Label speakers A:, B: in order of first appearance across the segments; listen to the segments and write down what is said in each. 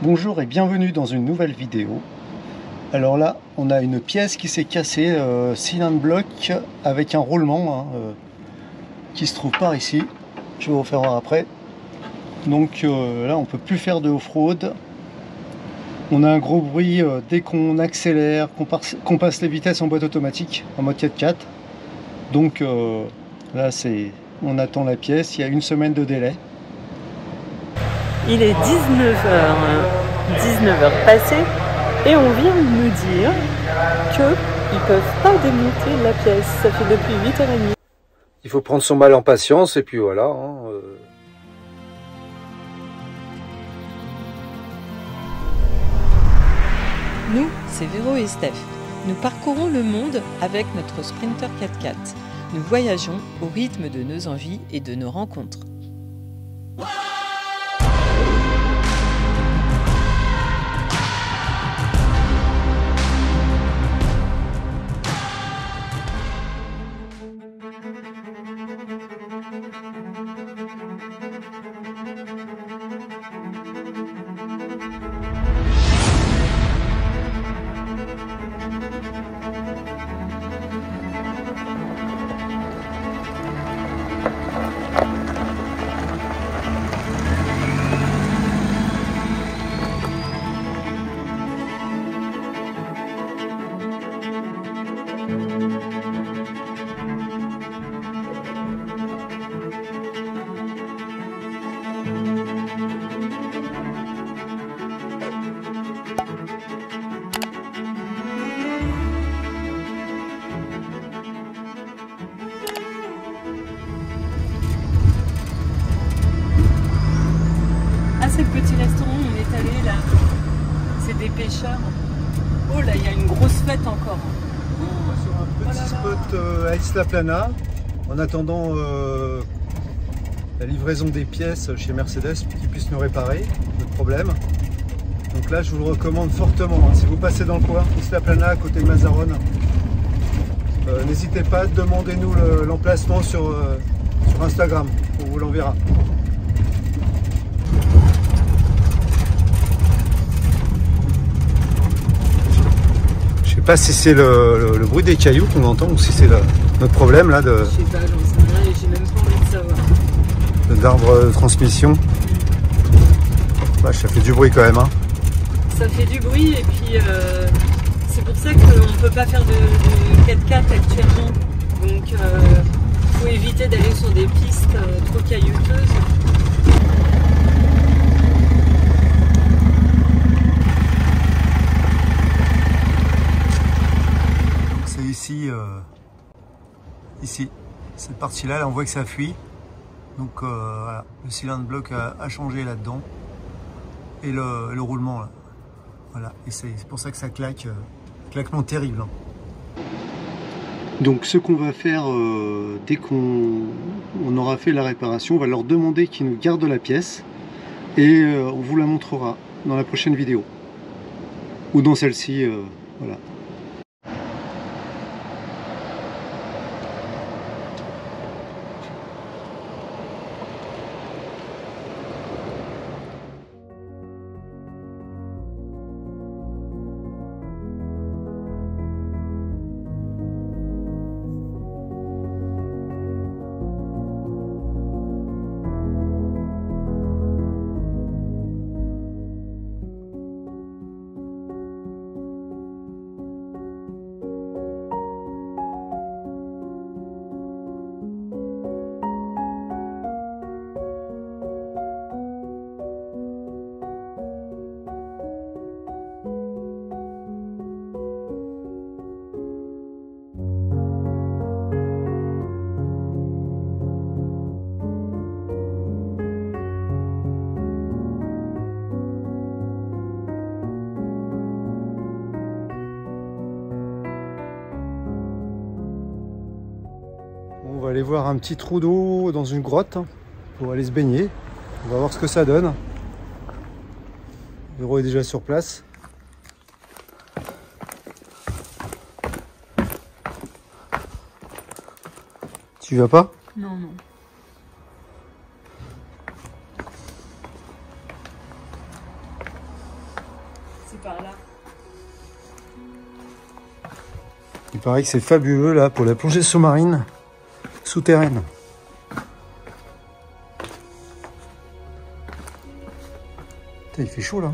A: Bonjour et bienvenue dans une nouvelle vidéo. Alors là, on a une pièce qui s'est cassée, cylindre bloc avec un roulement qui se trouve par ici. Je vais vous faire voir après. Donc là, on peut plus faire de off-road. On a un gros bruit dès qu'on accélère, qu'on passe les vitesses en boîte automatique, en mode 4x4. Donc là, on attend la pièce. Il y a une semaine de délai.
B: Il est 19h passées et on vient de nous dire qu'ils ne peuvent pas démonter la pièce. Ça fait depuis 8h30.
A: Il faut prendre son mal en patience et puis voilà.
B: Nous, c'est Véro et Steph. Nous parcourons le monde avec notre Sprinter 4x4. Nous voyageons au rythme de nos envies et de nos rencontres. C'est le petit restaurant où on est allé là, c'est des pêcheurs. Oh là, il y a une grosse fête encore.
A: On va sur un petit spot à Isla Plana, en attendant la livraison des pièces chez Mercedes pour qu'ils puissent nous réparer le problème. Donc là, je vous le recommande fortement. Si vous passez dans le coin, Isla Plana, à côté de Mazarone, n'hésitez pas, demandez-nous l'emplacement sur Instagram, on vous l'enverra. Je sais pas si c'est le bruit des cailloux qu'on entend ou si c'est notre problème là de.
B: Je sais pas, j'en sais rien et j'ai même pas envie de savoir.
A: D'arbre de transmission. Ouais, ça fait du bruit quand même. Hein.
B: Ça fait du bruit et puis c'est pour ça qu'on ne peut pas faire de 4x4 actuellement. Donc faut éviter d'aller sur des pistes trop caillouteuses.
A: Ici, cette partie-là, là, on voit que ça fuit. Donc voilà, le cylindre bloc a changé là-dedans. Et le roulement là. Voilà, et c'est pour ça que ça claque, claquement terrible. Hein. Donc ce qu'on va faire dès qu'on aura fait la réparation, on va leur demander qu'ils nous gardent la pièce et on vous la montrera dans la prochaine vidéo. Ou dans celle-ci, voilà. On va aller voir un petit trou d'eau dans une grotte pour aller se baigner. On va voir ce que ça donne. Véro est déjà sur place. Tu vas pas?
B: Non, non. par là.
A: Il paraît que c'est fabuleux là pour la plongée sous-marine souterraine. Putain, il fait chaud là.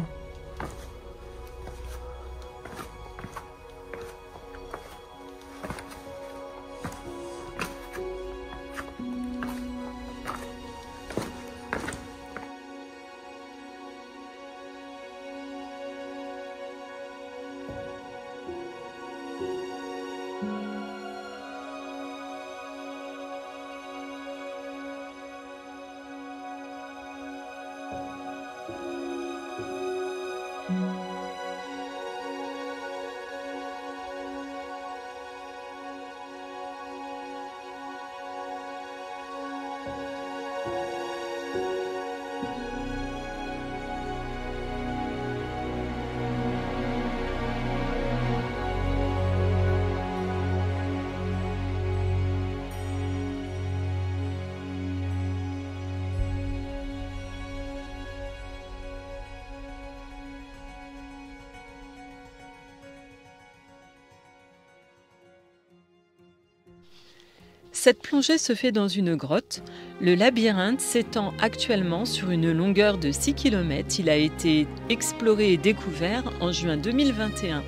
B: Cette plongée se fait dans une grotte. Le labyrinthe s'étend actuellement sur une longueur de 6 km. Il a été exploré et découvert en juin 2021.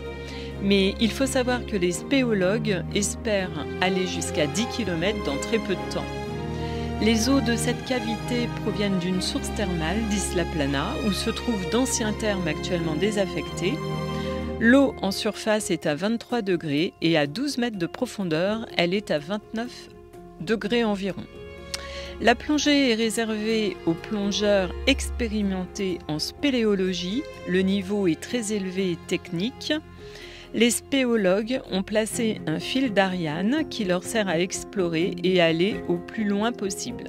B: Mais il faut savoir que les spéologues espèrent aller jusqu'à 10 km dans très peu de temps. Les eaux de cette cavité proviennent d'une source thermale d'Isla Plana, où se trouvent d'anciens thermes actuellement désaffectés. L'eau en surface est à 23 degrés et à 12 mètres de profondeur, elle est à 29 degrés environ. La plongée est réservée aux plongeurs expérimentés en spéléologie. Le niveau est très élevé et technique. Les spéologues ont placé un fil d'Ariane qui leur sert à explorer et aller au plus loin possible.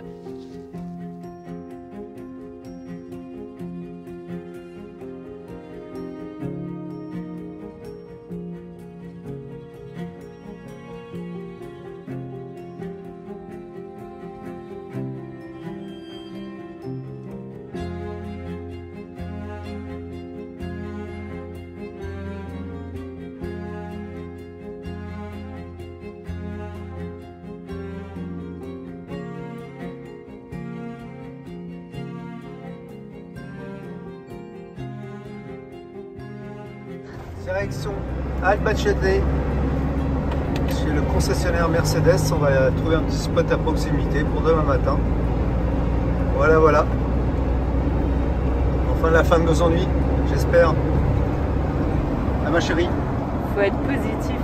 A: Direction Albacete, chez le concessionnaire Mercedes. On va trouver un petit spot à proximité pour demain matin. Voilà, voilà. Enfin la fin de nos ennuis, j'espère. Ah ma chérie.
B: Faut être positif.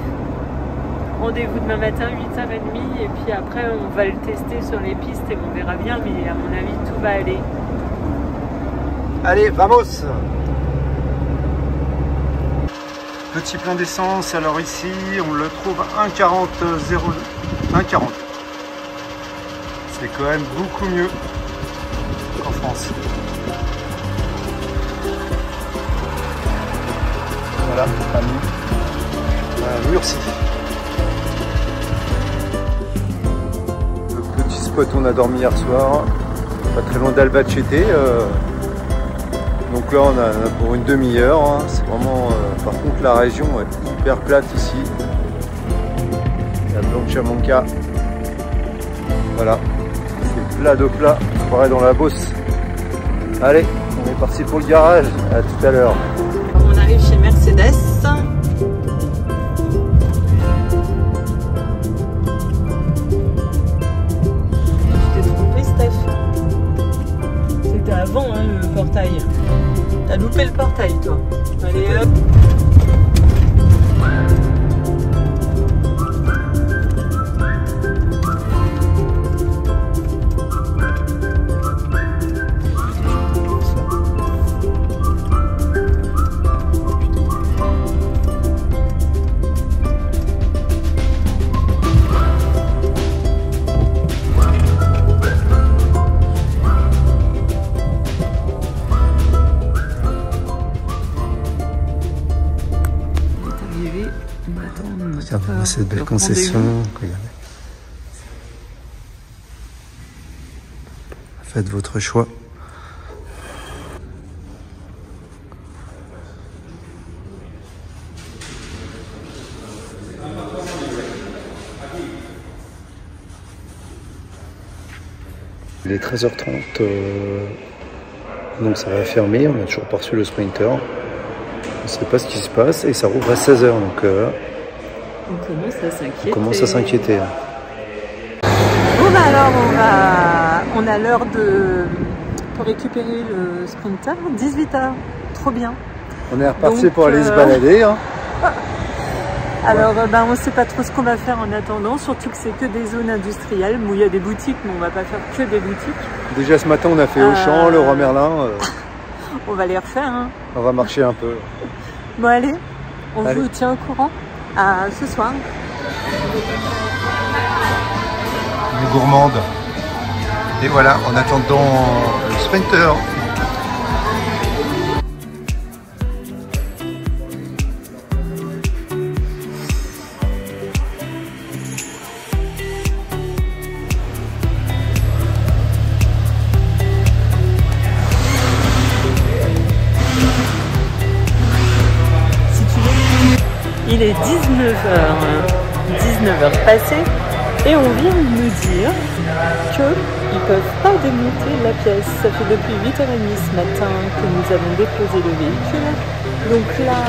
B: Rendez-vous demain matin 8h30 et puis après on va le tester sur les pistes et on verra bien, mais à mon avis tout va aller.
A: Allez, vamos! Petit plein d'essence, alors ici on le trouve 1,40. C'est quand même beaucoup mieux qu'en France. Voilà, à Murcie. Le petit spot où on a dormi hier soir, pas très loin d'Albacete. Donc là on a pour une demi-heure, hein. C'est vraiment, par contre la région est hyper plate ici. La Blancamanca, voilà, c'est plat de plat, je croirais dans la Beauce. Allez, on est parti pour le garage, à tout à l'heure.
B: On arrive chez Mercedes. Tu t'es trompé Steph. C'était avant hein, le portail. T'as loupé le portail toi. Allez hop.
A: Regardez cette belle concession, regardez. Faites votre choix. Il est 13h30, donc ça va fermer, on n'a toujours pas reçu le sprinter. On ne sait pas ce qui se passe et ça rouvre à 16h, donc
B: on commence à s'inquiéter.
A: On commence à s'inquiéter.
B: Bon bah alors on a l'heure pour récupérer le sprinter, 18h, trop bien.
A: On est reparti
B: donc,
A: pour aller se balader. Hein.
B: Alors on ne sait pas trop ce qu'on va faire en attendant, surtout que c'est que des zones industrielles, où il y a des boutiques, mais on va pas faire que des boutiques.
A: Déjà ce matin on a fait Auchan, Leroy Merlin.
B: On va les refaire. Hein.
A: On va marcher un peu.
B: Bon allez, on vous tient au courant à ce soir.
A: Les gourmandes. Et voilà, en attendant le sprinter.
B: Il est 19h passées et on vient de nous dire qu'ils ne peuvent pas démonter la pièce. Ça fait depuis 8h30 ce matin que nous avons déposé le véhicule. Donc là,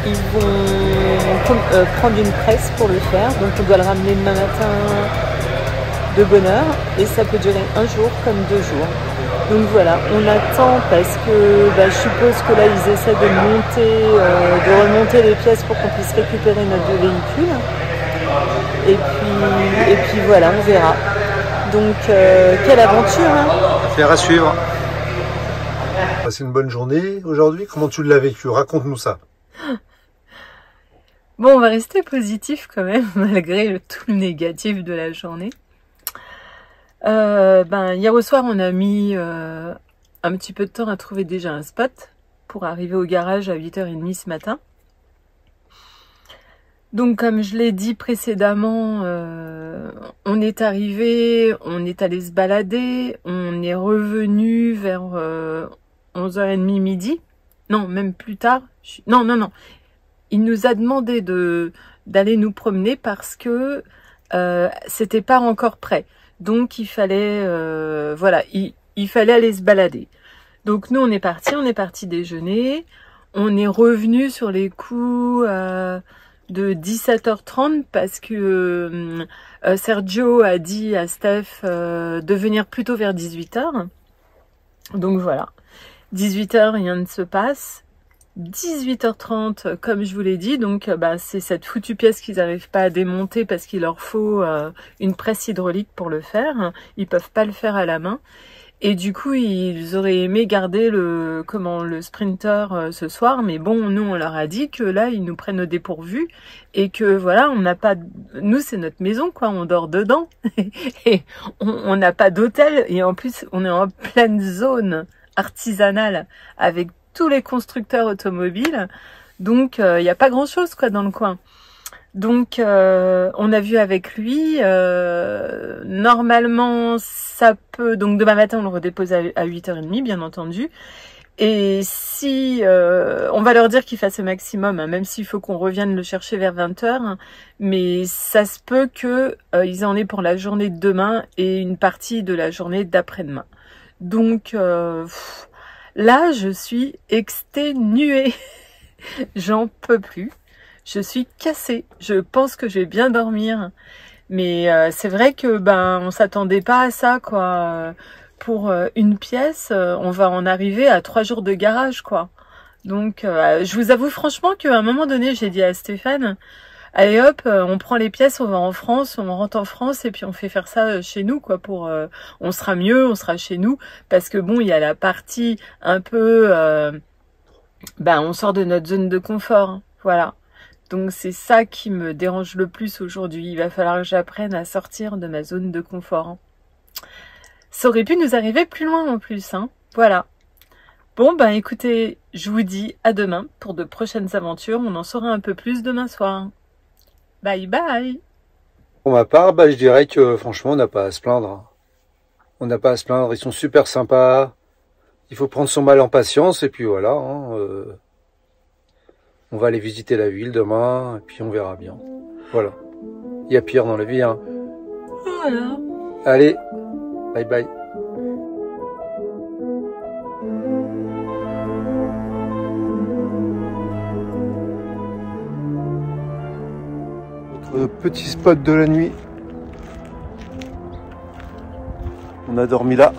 B: ils vont prendre une presse pour le faire. Donc on doit le ramener demain matin de bonne heure et ça peut durer un jour comme 2 jours. Donc voilà, on attend parce que je suppose que là ils essaient de remonter les pièces pour qu'on puisse récupérer notre véhicule. Et puis voilà, on verra. Donc quelle aventure hein.
A: Affaire à suivre. C'est une bonne journée aujourd'hui. Comment tu l'as vécu? Raconte-nous ça.
B: Bon, on va rester positif quand même, malgré tout le négatif de la journée. Hier au soir, on a mis un petit peu de temps à trouver déjà un spot pour arriver au garage à 8h30 ce matin. Donc, comme je l'ai dit précédemment, on est arrivé, on est allé se balader, on est revenu vers 11h30 midi. Non, même plus tard. Non. Il nous a demandé d'aller nous promener parce que c'était pas encore prêt. Donc il fallait il fallait aller se balader. Donc nous on est parti déjeuner. On est revenu sur les coups de 17h30 parce que Sergio a dit à Steph de venir plutôt vers 18h. Donc voilà, 18h rien ne se passe. 18h30 comme je vous l'ai dit, donc c'est cette foutue pièce qu'ils n'arrivent pas à démonter parce qu'il leur faut une presse hydraulique pour le faire. Ils peuvent pas le faire à la main et du coup ils auraient aimé garder le sprinter ce soir, mais bon nous on leur a dit que là ils nous prennent au dépourvu et que voilà, on n'a pas, nous c'est notre maison quoi, on dort dedans et on n'a pas d'hôtel et en plus on est en pleine zone artisanale avec tous les constructeurs automobiles, donc il n'y a pas grand chose quoi dans le coin. Donc on a vu avec lui, normalement ça peut, donc demain matin on le redépose à 8h30 bien entendu, et si on va leur dire qu'ils fassent le maximum, hein, même s'il faut qu'on revienne le chercher vers 20h, hein, mais ça se peut que ils en aient pour la journée de demain et une partie de la journée d'après-demain. Donc là, je suis exténuée. J'en peux plus. Je suis cassée. Je pense que je vais bien dormir. Mais c'est vrai que on s'attendait pas à ça quoi. Pour une pièce, on va en arriver à 3 jours de garage quoi. Donc je vous avoue franchement qu'à un moment donné, j'ai dit à Stéphane, allez hop, on prend les pièces, on va en France, on rentre en France et puis on fait faire ça chez nous quoi, pour on sera mieux, on sera chez nous, parce que bon, il y a la partie un peu on sort de notre zone de confort, hein, voilà. Donc c'est ça qui me dérange le plus aujourd'hui. Il va falloir que j'apprenne à sortir de ma zone de confort. Hein. Ça aurait pu nous arriver plus loin en plus, hein. Voilà. Bon, écoutez, je vous dis à demain pour de prochaines aventures. On en saura un peu plus demain soir. Bye bye.
A: Pour ma part, je dirais que franchement, on n'a pas à se plaindre. On n'a pas à se plaindre, ils sont super sympas. Il faut prendre son mal en patience et puis voilà. Hein, on va aller visiter la ville demain et puis on verra bien. Voilà. Il y a pire dans la vie. Hein.
B: Voilà.
A: Allez, bye bye. Petit spot de la nuit. On a dormi là,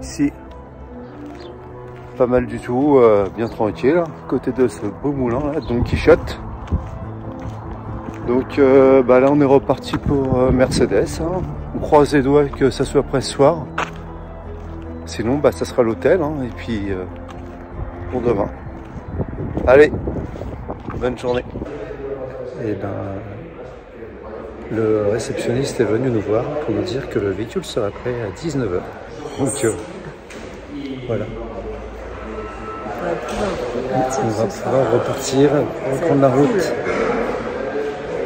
A: ici. Pas mal du tout, bien tranquille, à côté de ce beau moulin là, Don Quichotte. Donc là on est reparti pour Mercedes. Hein. On croise les doigts que ça soit après ce soir. Sinon ça sera l'hôtel, hein, et puis pour demain. Allez, bonne journée. Et le réceptionniste est venu nous voir pour nous dire que le véhicule sera prêt à 19 h. Donc voilà. On va pouvoir repartir, prendre la route.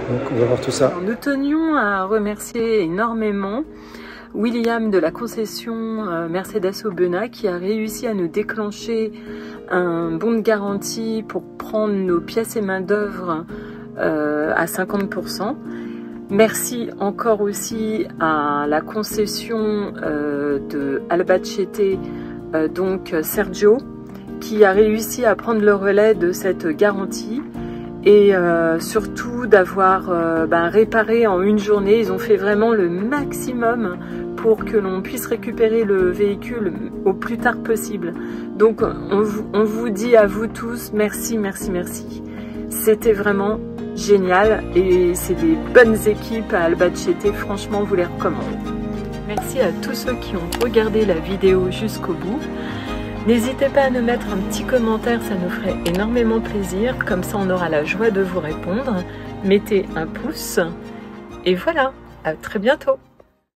A: Donc on va voir tout ça.
B: Nous tenions à remercier énormément William de la concession Mercedes-Aubenas qui a réussi à nous déclencher un bon de garantie pour prendre nos pièces et main d'œuvre à 50%. Merci encore aussi à la concession de Albacete, donc Sergio, qui a réussi à prendre le relais de cette garantie et surtout d'avoir réparé en une journée. Ils ont fait vraiment le maximum pour que l'on puisse récupérer le véhicule au plus tard possible. Donc on vous dit à vous tous merci, merci, merci. C'était vraiment génial et c'est des bonnes équipes à Albacete, franchement on vous les recommande. Merci à tous ceux qui ont regardé la vidéo jusqu'au bout. N'hésitez pas à nous mettre un petit commentaire, ça nous ferait énormément plaisir, comme ça on aura la joie de vous répondre. Mettez un pouce et voilà, à très bientôt.